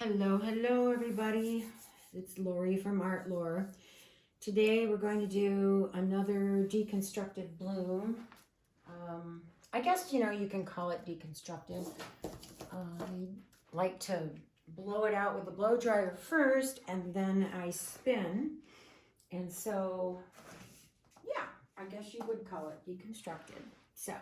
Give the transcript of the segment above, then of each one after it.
Hello everybody. It's Lori from Art Lore. Today we're going to do another deconstructed bloom. I guess, you can call it deconstructed. I like to blow it out with a blow dryer first and then I spin. And so, yeah, I guess you would call it deconstructed. So,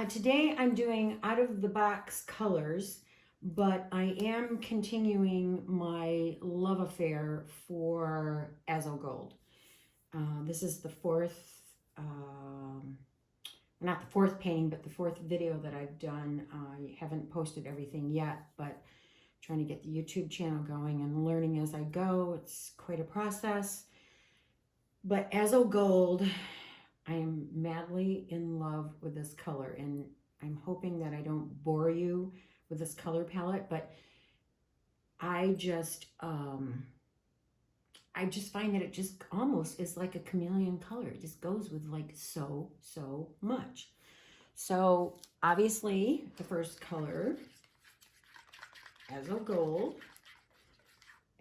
today I'm doing out of the box colors, but I am continuing my love affair for Azo Gold. This is the fourth, not the fourth painting, but the fourth video that I've done. I haven't posted everything yet, but trying to get the YouTube channel going and learning as I go. It's quite a process. But Azo Gold, I am madly in love with this color, and I'm hoping that I don't bore you with this color palette, but I just find that it just almost is like a chameleon color. It just goes with like so much. So obviously the first color, Azo Gold,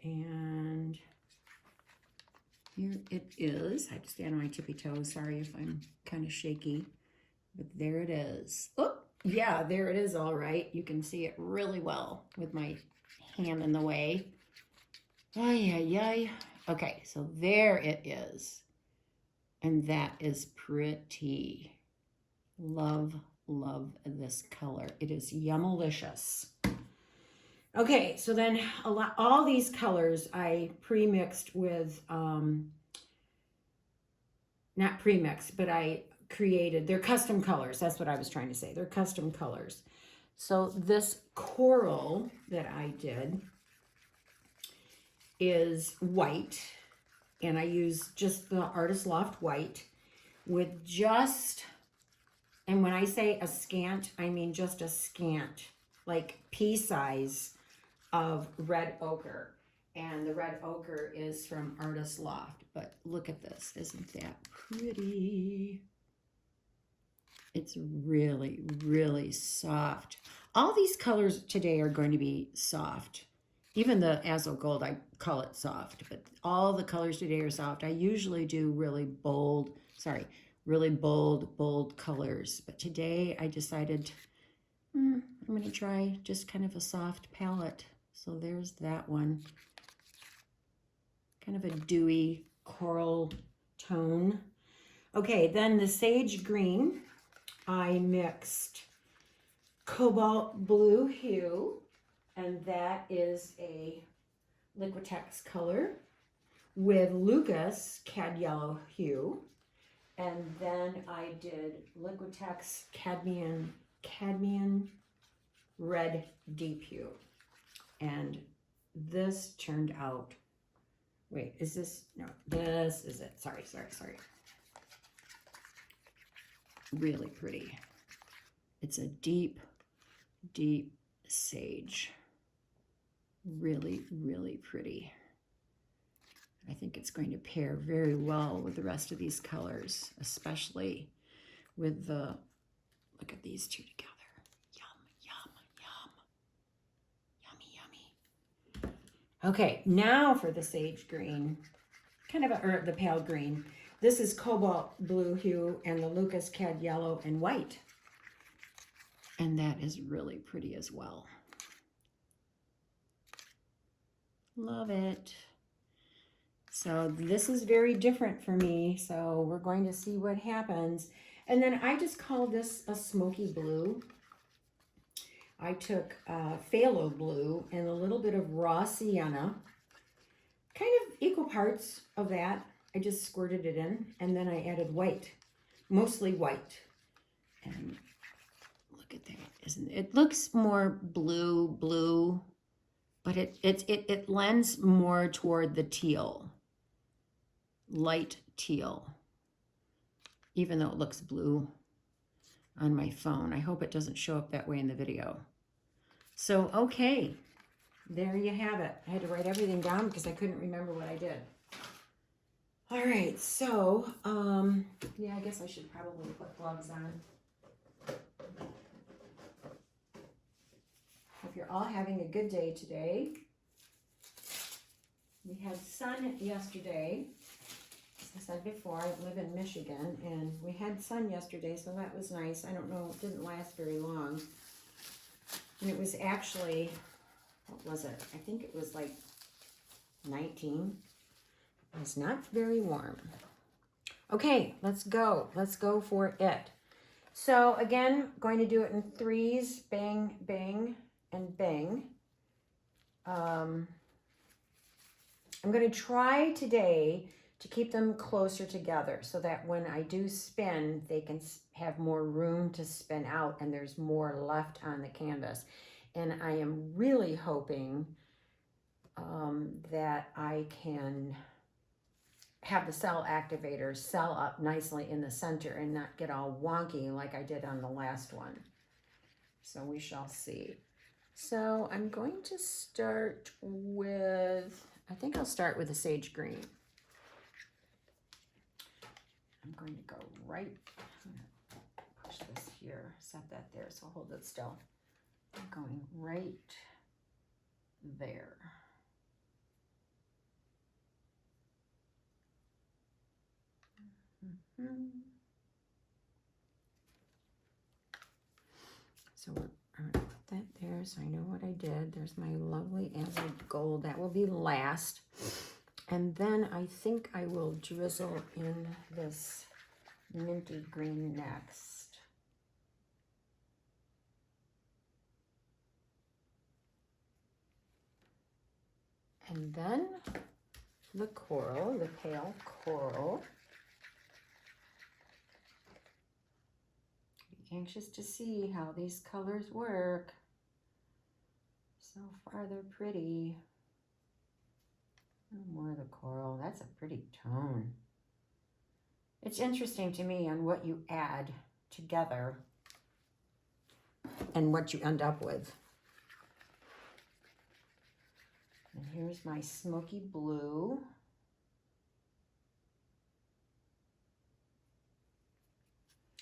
and here it is. I have to stand on my tippy toes. Sorry if I'm kind of shaky, but there it is. Oh, yeah, there it is. All right. You can see it really well with my hand in the way. Ay. Okay, so there it is. And that is pretty. Love this color. It is yummalicious. Okay, so then all these colors I pre-mixed with, not pre-mixed, but I created, they're custom colors. That's what I was trying to say. They're custom colors. So this coral that I did is white, and I use just the Artist Loft white with just, and when I say a scant, I mean just a scant, like pea size of red ochre. And the red ochre is from Artist Loft. But look at this. Isn't that pretty? It's really soft. All these colors today are going to be soft. Even the Azo Gold, I call it soft, but all the colors today are soft. I usually do really bold colors. But today I decided I'm going to try just kind of a soft palette. So there's that one. Kind of a dewy coral tone. Okay, then the sage green, I mixed Cobalt Blue Hue, and that is a Liquitex color, with Lukas Cad Yellow Hue, and then I did Liquitex Cadmium Red Deep Hue, and this turned out, wait, is this, no, this is it, sorry. Really pretty. It's a deep sage. Really pretty. I think it's going to pair very well with the rest of these colors, especially with the, look at these two together. Yummy. Okay, now for the sage green, or the pale green. This is Cobalt Blue Hue and the Lukas Cad Yellow and White. And that is really pretty as well. Love it. So this is very different for me. So we're going to see what happens. And then I just call this a Smoky Blue. I took Phthalo blue and a little bit of raw sienna, kind of equal parts of that. I just squirted it in, and then I added white, mostly white. And look at that, isn't it? It looks more blue, but it lends more toward the teal, light teal, even though it looks blue on my phone. I hope it doesn't show up that way in the video. So, okay, there you have it. I had to write everything down because I couldn't remember what I did. All right, so, yeah, I guess I should probably put gloves on. Hope you're all having a good day today. We had sun yesterday. As I said before, I live in Michigan, and we had sun yesterday, so that was nice. I don't know, it didn't last very long. And it was actually, what was it? I think it was like 19. It's not very warm. Okay, let's go. Let's go for it. So again, going to do it in threes, bang, bang, and bang. I'm going to try today to keep them closer together so that when I do spin, they can have more room to spin out and there's more left on the canvas. And I am really hoping that I can have the cell activators cell up nicely in the center and not get all wonky like I did on the last one. So we shall see. So I'm going to start with, I think I'll start with the sage green. I'm going to go right, I'm going to push this here, set that there, so hold it still. I'm going right there. So I'm going to put that there so I know what I did. There's my lovely Azo Gold. That will be last. And then I think I will drizzle in this minty green next. And then the coral, the pale coral. Anxious to see how these colors work. So far they're pretty. More of the coral. That's a pretty tone. It's interesting to me on what you add together and what you end up with. And here's my Smoky Blue.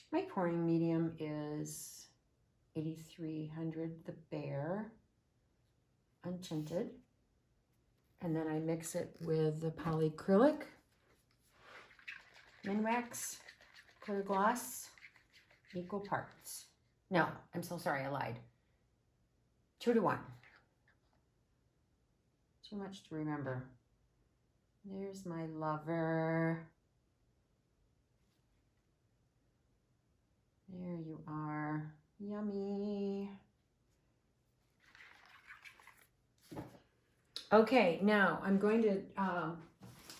My pouring medium is 8300, the Behr, untinted. And then I mix it with the polycrylic, Minwax, clear gloss, equal parts. No, I'm so sorry, I lied. 2 to 1. Too much to remember. There's my lover. There you are. Yummy. Okay, now I'm going to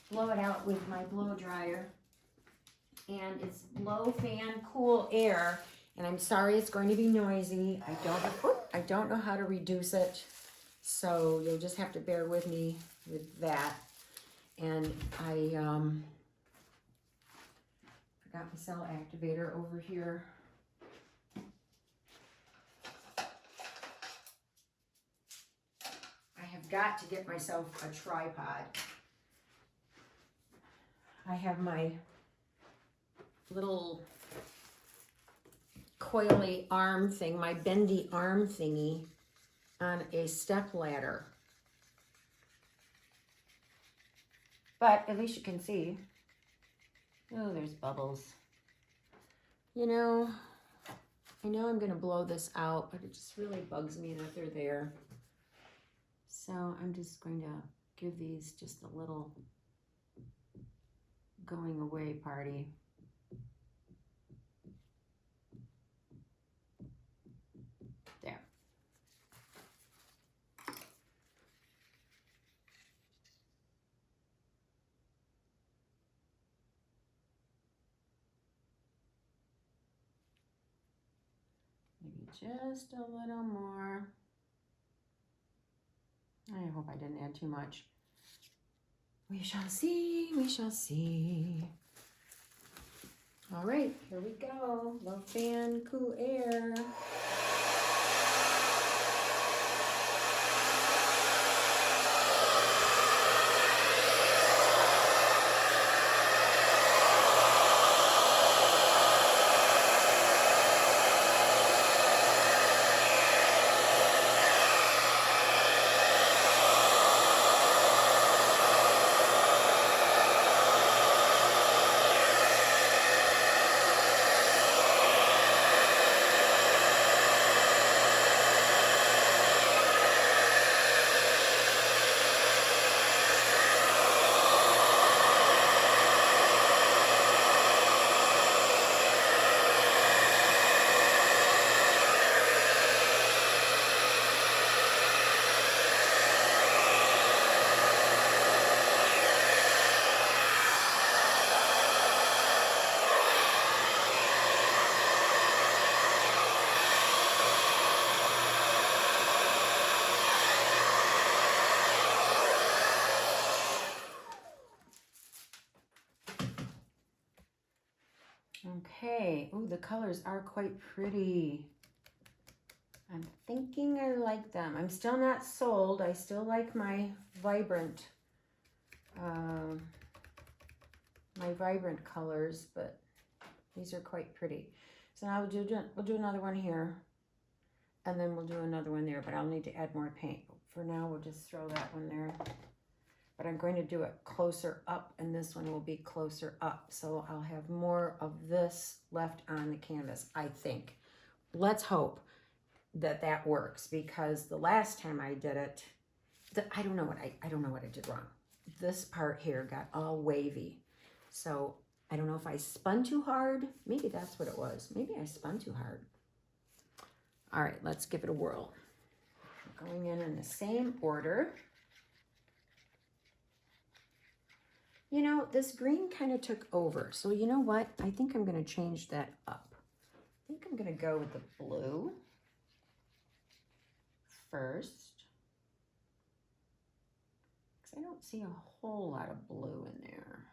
blow it out with my blow dryer. And it's low fan, cool air. And I'm sorry it's going to be noisy. I don't know how to reduce it. So you'll just have to bear with me with that. And I forgot my cell activator over here. I've got to get myself a tripod. I have my little coily arm thing, my bendy arm thingy on a step ladder. But at least you can see. Oh, there's bubbles. You know, I know I'm going to blow this out, but it just really bugs me that they're there. So I'm just going to give these just a little going away party. There. Maybe just a little more. I hope I didn't add too much. We shall see, we shall see. All right, here we go. Low fan, cool air. Okay. Oh, the colors are quite pretty. I'm thinking I like them. I'm still not sold. I still like my vibrant colors, but these are quite pretty. So now we'll do another one here, and then we'll do another one there, but I'll need to add more paint. For now, we'll just throw that one there. But I'm going to do it closer up, and this one will be closer up. So I'll have more of this left on the canvas, I think. Let's hope that that works, because the last time I did it, I don't know what I did wrong. This part here got all wavy. So I don't know if I spun too hard. Maybe that's what it was. Maybe I spun too hard. All right, let's give it a whirl. Going in the same order. You know, this green kind of took over. So you know what? I think I'm going to change that up. I think I'm going to go with the blue first. Because I don't see a whole lot of blue in there.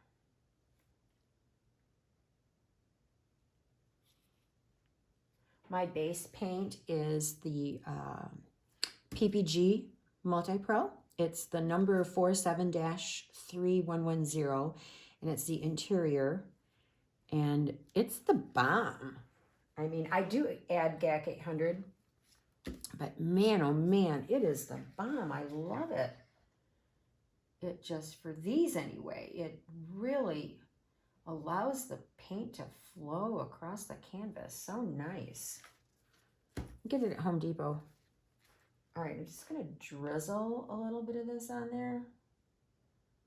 My base paint is the PPG Multi-pro. It's the number 47-3110, and it's the interior, and it's the bomb. I mean, I do add GAC 800, but man, oh man, it is the bomb. I love it. It just, for these anyway, it really allows the paint to flow across the canvas. So nice. Get it at Home Depot. All right, I'm just gonna drizzle a little bit of this on there.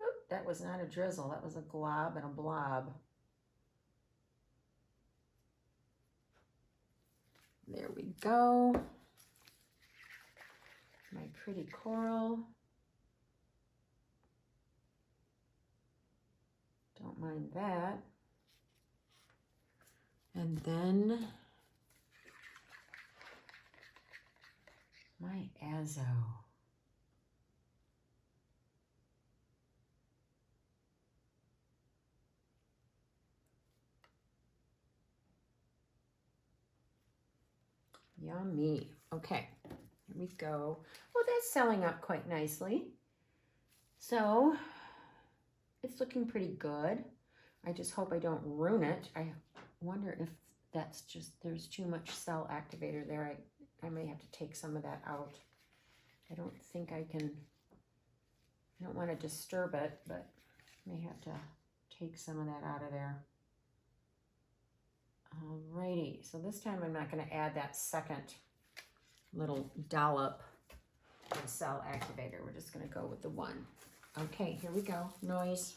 Oop, that was not a drizzle, that was a glob and a blob. There we go. My pretty coral. Don't mind that. And then my Azo. Yummy. Okay, here we go. Well, that's selling up quite nicely. So it's looking pretty good. I just hope I don't ruin it. I wonder if that's just, there's too much cell activator there. I may have to take some of that out. I don't think I can, I don't want to disturb it, but I may have to take some of that out of there. Alrighty, so this time I'm not going to add that second little dollop of cell activator. We're just going to go with the one. Okay, here we go. Noise.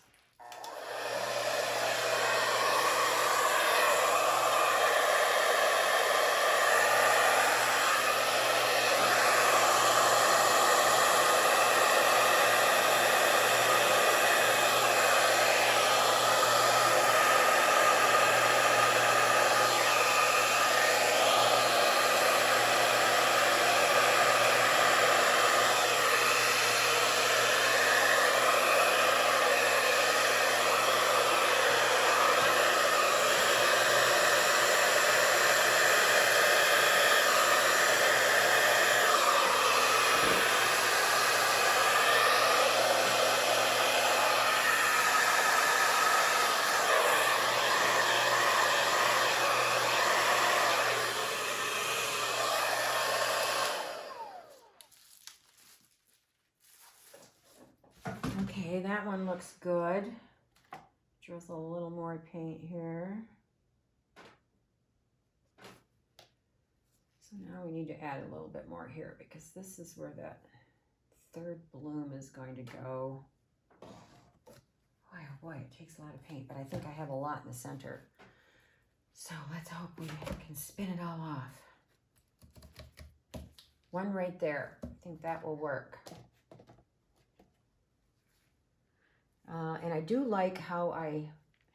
Okay, that one looks good. Drizzle a little more paint here. So now we need to add a little bit more here, because this is where that third bloom is going to go. Boy, oh boy, it takes a lot of paint, but I think I have a lot in the center. So let's hope we can spin it all off. One right there. I think that will work. And I do like how I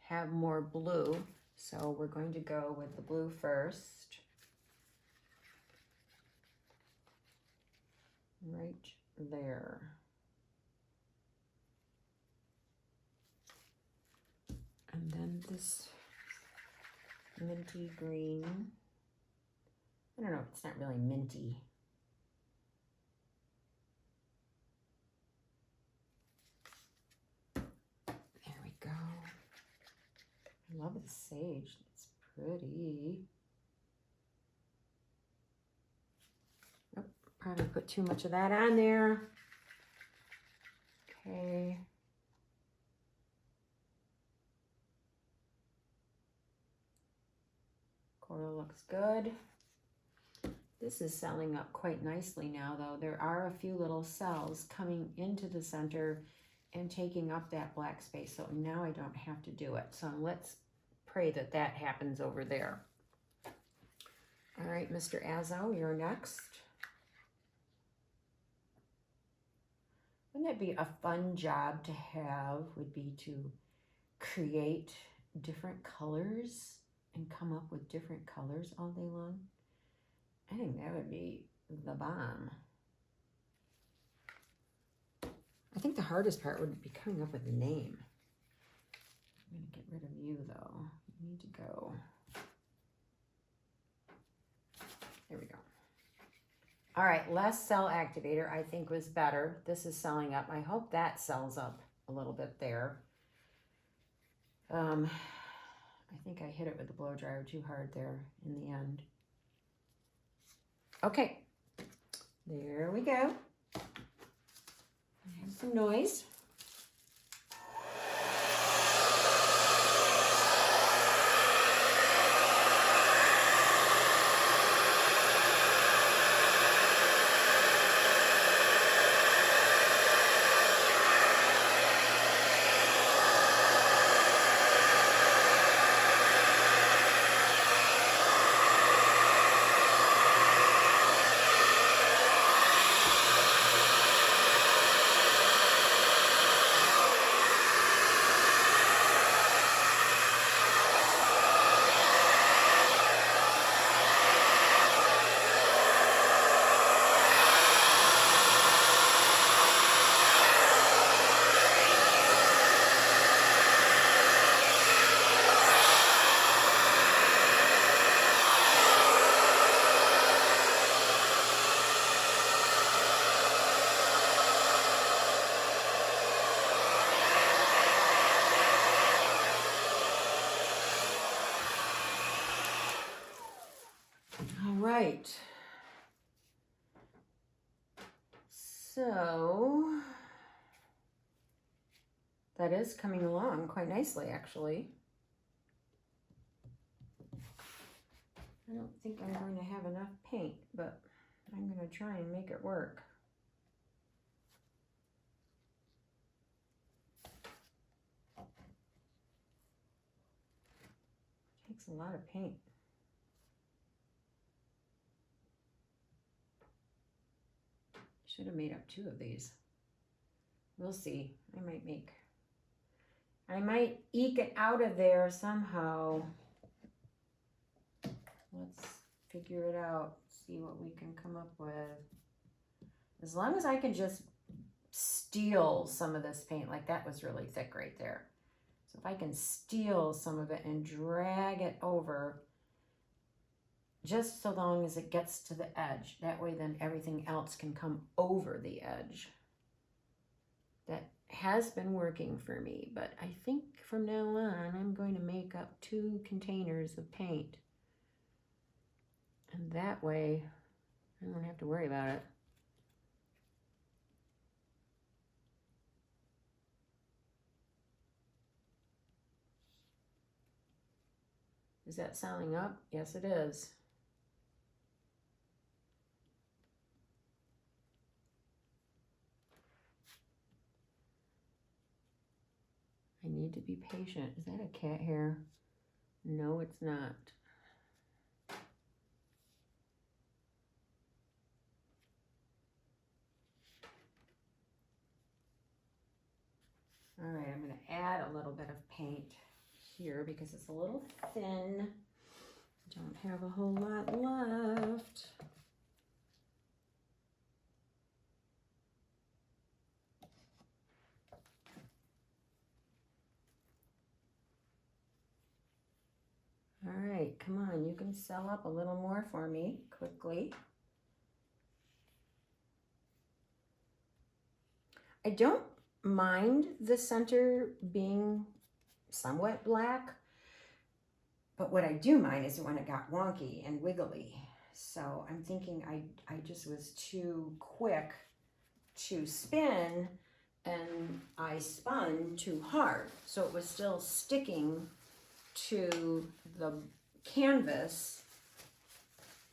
have more blue, so we're going to go with the blue first. Right there. And then this minty green. I don't know, it's not really minty. There we go. I love the sage, it's pretty. Oh, probably put too much of that on there. Okay. Coral looks good. This is selling up quite nicely now, though. There are a few little cells coming into the center and taking up that black space. So now I don't have to do it. So let's pray that that happens over there. All right, Mr. Azo, you're next. Wouldn't that be a fun job to have, would be to create different colors and come up with different colors all day long? I think that would be the bomb. I think the hardest part would be coming up with a name. I'm going to get rid of you, though. You need to go. There we go. All right, less cell activator I think was better. This is selling up. I hope that sells up a little bit there. I think I hit it with the blow dryer too hard there in the end. Okay, there we go. I have some noise. Right. So that is coming along quite nicely, actually. I don't think I'm going to have enough paint, but I'm going to try and make it work. It takes a lot of paint. Should have made up 2 of these. We'll see. I might eke it out of there somehow. Let's figure it out, see what we can come up with. As long as I can just steal some of this paint, like that was really thick right there. So if I can steal some of it and drag it over, just so long as it gets to the edge. That way then everything else can come over the edge. That has been working for me, but I think from now on I'm going to make up 2 containers of paint. And that way I don't have to worry about it. Is that selling up? Yes, it is. I need to be patient. Is that a cat hair? No, it's not. All right, I'm going to add a little bit of paint here because it's a little thin. Don't have a whole lot left. All right. right, come on, you can sell up a little more for me quickly. I don't mind the center being somewhat black, but what I do mind is when it got wonky and wiggly. So I'm thinking I just was too quick to spin, and I spun too hard. So it was still sticking to the canvas,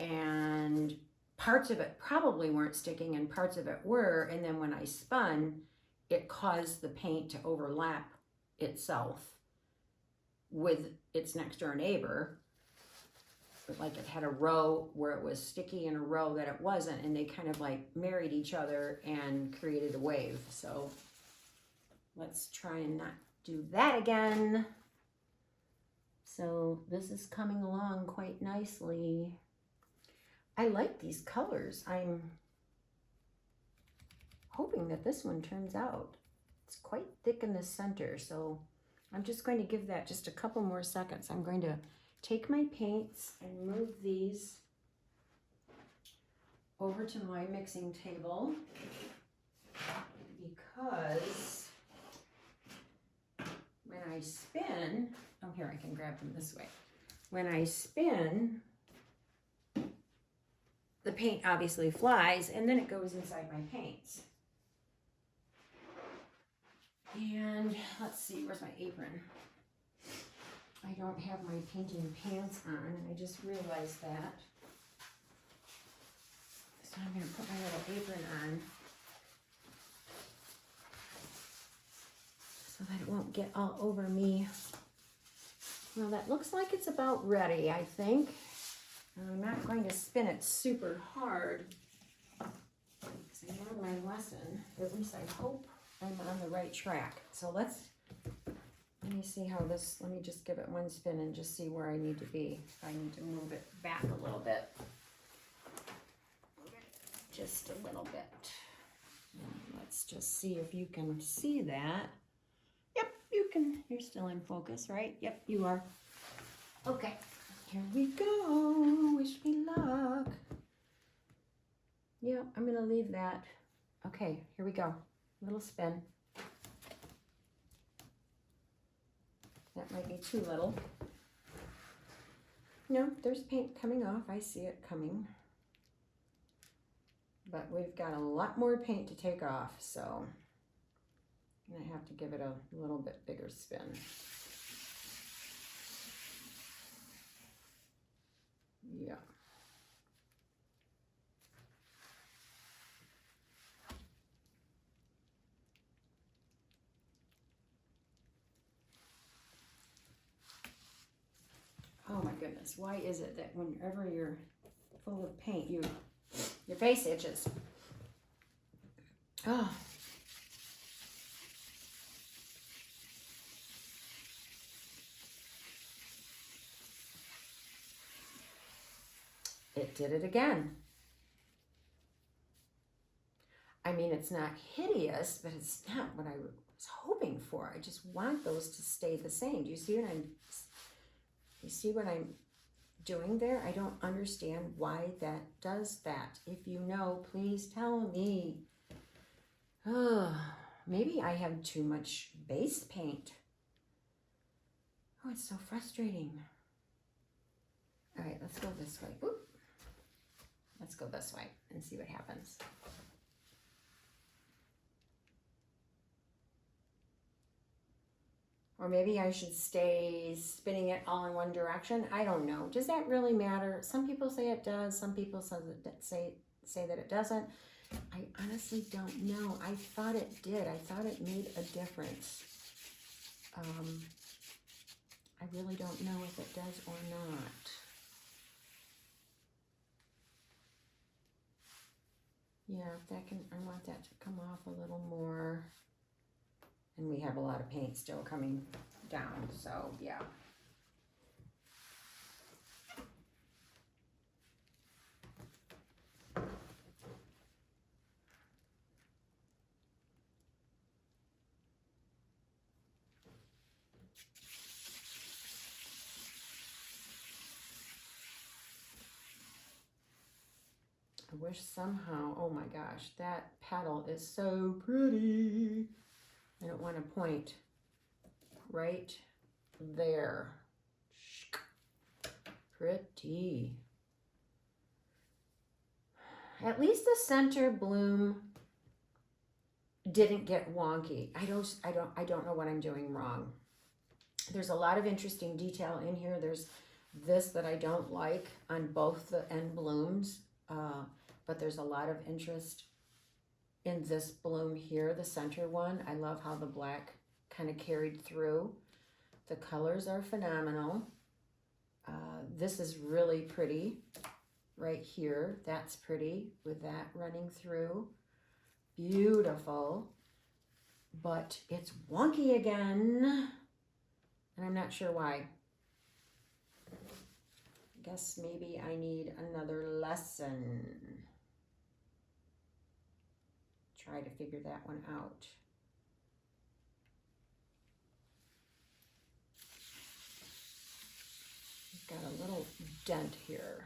and parts of it probably weren't sticking and parts of it were, and then when I spun, it caused the paint to overlap itself with its next door neighbor. But like it had a row where it was sticky and a row that it wasn't, and they kind of like married each other and created a wave. So let's try and not do that again. So this is coming along quite nicely. I like these colors. I'm hoping that this one turns out. It's quite thick in the center, so I'm just going to give that just a couple more seconds. I'm going to take my paints and move these over to my mixing table, because when I spin, oh here, I can grab them this way. When I spin, the paint obviously flies and then it goes inside my paints. And let's see, where's my apron? I don't have my painting pants on, and I just realized that. So I'm going to put my little apron on so that it won't get all over me. Well, that looks like it's about ready, I think. And I'm not going to spin it super hard because I learned my lesson. At least I hope I'm on the right track. So let me see how this, let me just give it one spin and just see where I need to be. If I need to move it back a little bit. Just a little bit. And let's just see if you can see that. Yep, you can. You're still in focus, right? Yep, you are. Okay, here we go. Wish me luck. Yeah, I'm going to leave that. Okay, here we go. Little spin. That might be too little. No, there's paint coming off. I see it coming. But we've got a lot more paint to take off, so I'm going to have to give it a little bit bigger spin. Yeah. Oh my goodness, why is it that whenever you're full of paint, your face itches? Oh. It did it again. I mean, it's not hideous, but it's not what I was hoping for. I just want those to stay the same. Do you see what I'm doing there? I don't understand why that does that. If you know, please tell me. Oh, maybe I have too much base paint. Oh, it's so frustrating. All right, let's go this way. Oop. Let's go this way and see what happens. Or maybe I should stay spinning it all in one direction. I don't know. Does that really matter? Some people say it does. Some people say that it doesn't. I honestly don't know. I thought it did. I thought it made a difference. I really don't know if it does or not. Yeah, if that can, I want that to come off a little more. And we have a lot of paint still coming down, so yeah. I wish somehow, oh my gosh, that petal is so pretty. I don't want to point right there. Pretty. At least the center bloom didn't get wonky. I don't know what I'm doing wrong. There's a lot of interesting detail in here. There's this that I don't like on both the end blooms, but there's a lot of interest in this bloom here, the center one. I love how the black kind of carried through. The colors are phenomenal. This is really pretty right here. That's pretty with that running through. Beautiful. But it's wonky again. And I'm not sure why. I guess maybe I need another lesson. Try to figure that one out. Got a little dent here.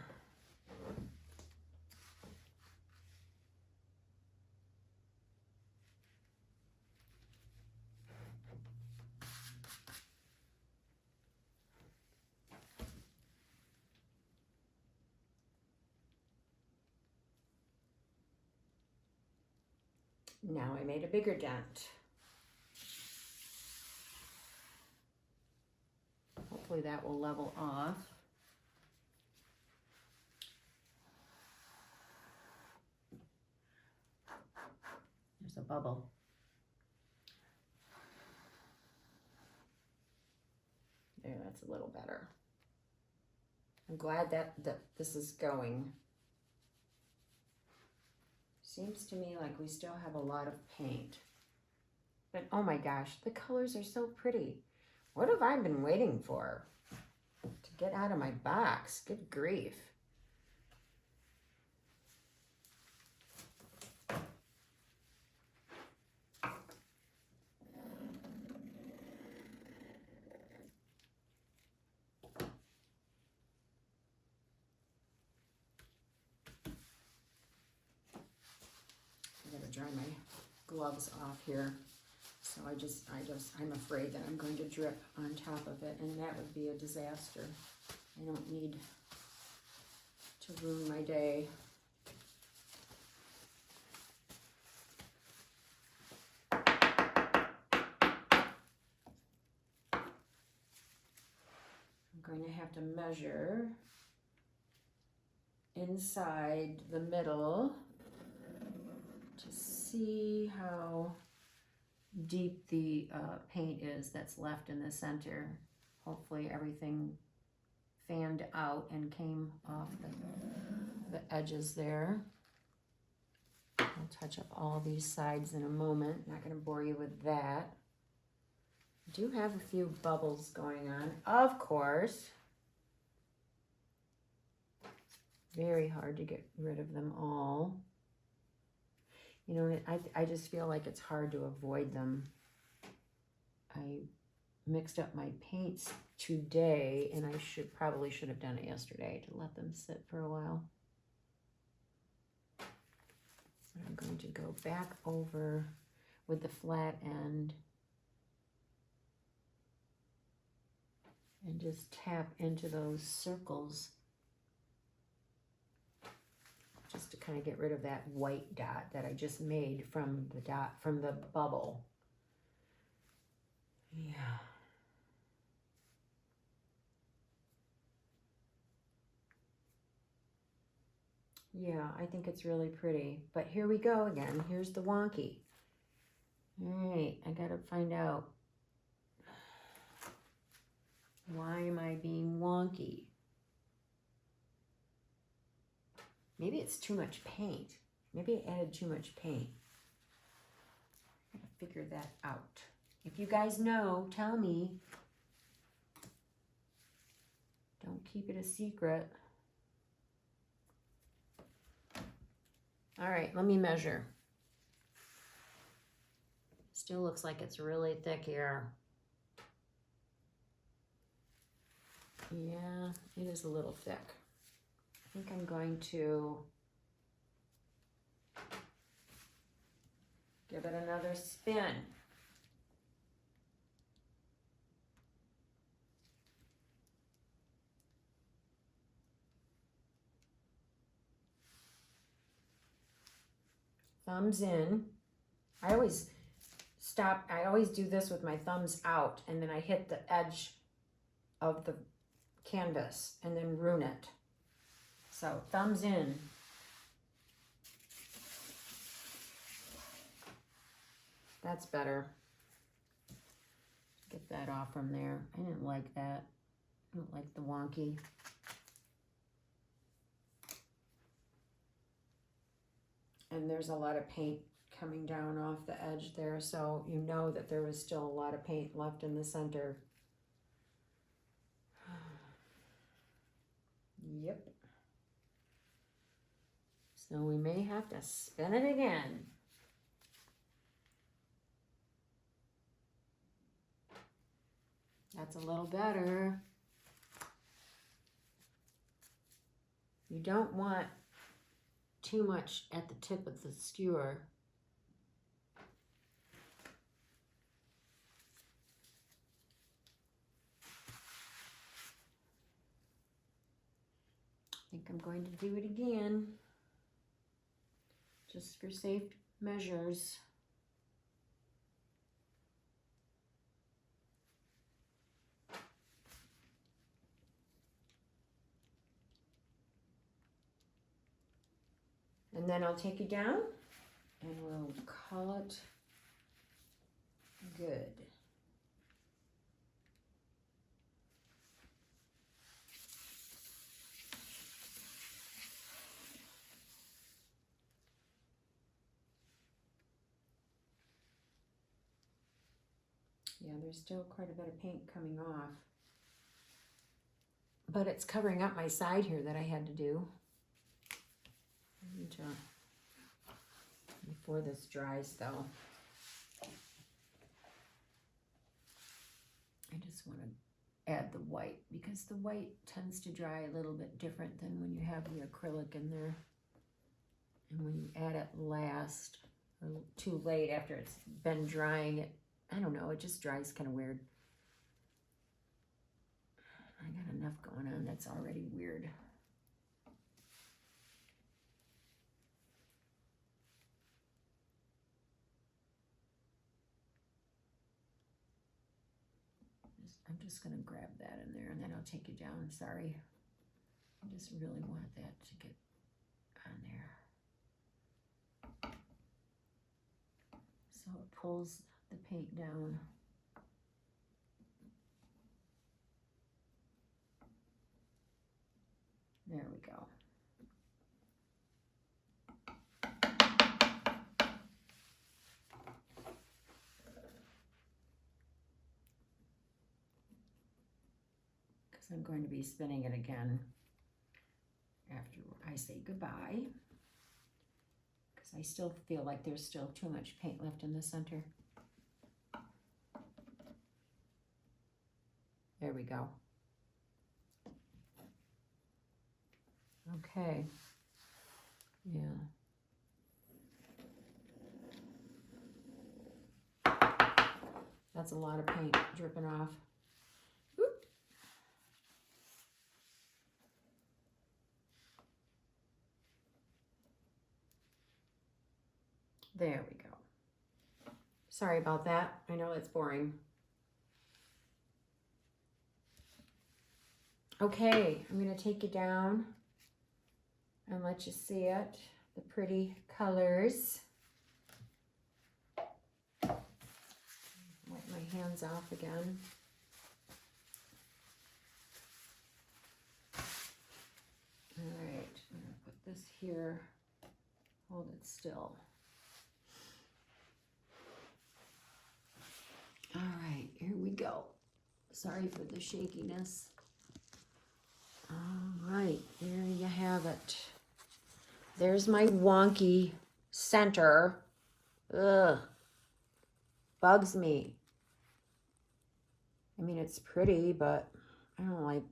Now I made a bigger dent. Hopefully that will level off. There's a bubble. There, that's a little better. I'm glad that this is going. Seems to me like we still have a lot of paint. But oh my gosh, the colors are so pretty. What have I been waiting for to get out of my box? Good grief. Dry my gloves off here. So I'm afraid that I'm going to drip on top of it, and that would be a disaster. I don't need to ruin my day. I'm going to have to measure inside the middle to see how deep the paint is that's left in the center. Hopefully everything fanned out and came off the edges there. I'll touch up all these sides in a moment. Not going to bore you with that. I do have a few bubbles going on, of course. Very hard to get rid of them all. You know, I just feel like it's hard to avoid them. I mixed up my paints today, and I probably should have done it yesterday to let them sit for a while. So I'm going to go back over with the flat end and just tap into those circles, just to kind of get rid of that white dot that I just made from the bubble. Yeah. Yeah, I think it's really pretty. But here we go again. Here's the wonky. All right, I gotta find out, why am I being wonky? Maybe it's too much paint. Maybe I added too much paint. I gotta figure that out. If you guys know, tell me. Don't keep it a secret. All right, let me measure. Still looks like it's really thick here. Yeah, it is a little thick. I think I'm going to Give it another spin. Thumbs in. I always do this with my thumbs out, and then I hit the edge of the canvas and then ruin it. So thumbs in. That's better. Get that off from there. I didn't like that. I don't like the wonky. And there's a lot of paint coming down off the edge there, so you know that there was still a lot of paint left in the center. Yep. So we may have to spin it again. That's a little better. You don't want too much at the tip of the skewer. I think I'm going to do it again, just for safe measures. And then I'll take you down and we'll call it good. Yeah, there's still quite a bit of paint coming off, but it's covering up my side here that I had to do. I need to, before this dries though, I just want to add the white because the white tends to dry a little bit different than when you have the acrylic in there. And when you add it last, or too late after it's been drying, I don't know, it just dries kind of weird. I got enough going on that's already weird. I'm just going to grab that in there and then I'll take you down. Sorry. I just really want that to get on there. So it pulls the paint down. There we go. Because I'm going to be spinning it again after I say goodbye. Because I still feel like there's still too much paint left in the center. There we go. Okay. Yeah. That's a lot of paint dripping off. Whoop. There we go. Sorry about that. I know it's boring. Okay, I'm going to take you down and let you see it, the pretty colors. Wipe my hands off again. All right, I'm going to put this here, hold it still. All right, here we go. Sorry for the shakiness. All right, there you have it. There's my wonky center. Ugh, bugs me. I mean, it's pretty, but I don't like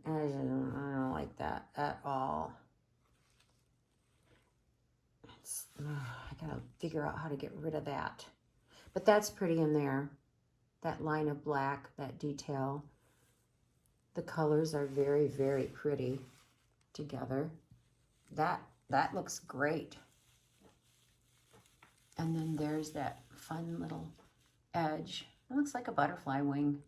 that at all. I gotta figure out how to get rid of that. But that's pretty in there. That line of black, that detail. The colors are very, very pretty together. That looks great. And then there's that fun little edge. It looks like a butterfly wing.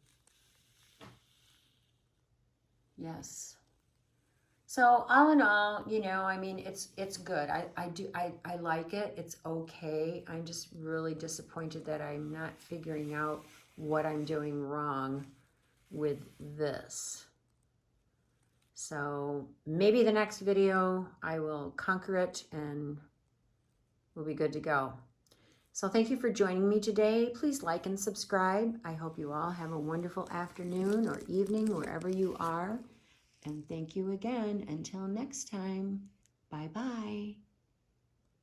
Yes. So all in all, you know, I mean, it's good. I like it. It's okay. I'm just really disappointed that I'm not figuring out what I'm doing wrong with this. So maybe the next video I will conquer it and we'll be good to go. So thank you for joining me today. Please like and subscribe. I hope you all have a wonderful afternoon or evening wherever you are. And thank you again. Until next time, bye-bye.